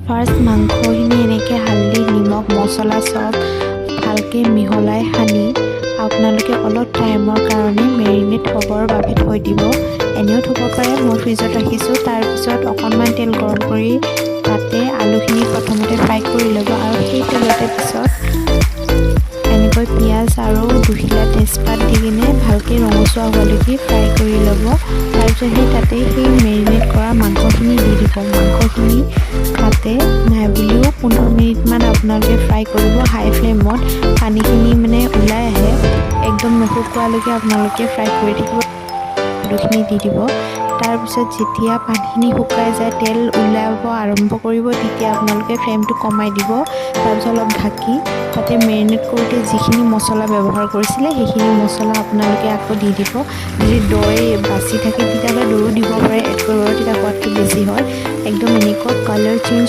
First মাংসখিনি এনেকৈ হালধি নিমখ মছলা চব ভালকৈ মিহলাই সানি আপোনালোকে অলপ টাইমৰ কাৰণে মেৰিনেট হ'বৰ বাবে থৈ দিব। এনেও থ'ব পাৰে, মই ফ্ৰিজত ৰাখিছোঁ। তাৰপিছত অকণমান তেল গৰম কৰি তাতে আলুখিনি প্ৰথমতে ফ্ৰাই কৰি ল'ব আৰু সেই তেলতে পিছত এনেকৈ পিঁয়াজ আৰু দুখিলা তেজপাত দি কিনে ভালকৈ ৰঙচুৱা হোৱালৈকে ফ্ৰাই কৰি ল'ব। তাৰপিছত তাতে সেই মেৰিনেট কৰা মাংসখিনি দি দিব। মাংসখিনি তাতে নাই বুলিও 15 মিনিটমান আপোনালোকে ফ্ৰাই কৰিব হাই ফ্লেমত। পানীখিনি মানে ওলাই আহে, একদম নুশুকোৱালৈকে আপোনালোকে ফ্ৰাই কৰি থাকিব। আলুখিনি দি দিব। তাৰপিছত যেতিয়া পানীখিনি শুকাই যায়, তেল ওলাব আৰম্ভ কৰিব, তেতিয়া আপোনালোকে ফ্লেমটো কমাই দিব। তাৰপিছত অলপ ঢাকি তাতে মেৰিনেট কৰোঁতে যিখিনি মছলা ব্যৱহাৰ কৰিছিলে সেইখিনি মছলা আপোনালোকে আকৌ দি দিব। যদি দৈ বাচি থাকে তেতিয়াহ'লে দৈও দিব পাৰে, এড কৰিব, তেতিয়া সোৱাদটো বেছি হয়। একদম এনেকুৱা কালাৰ চেঞ্জ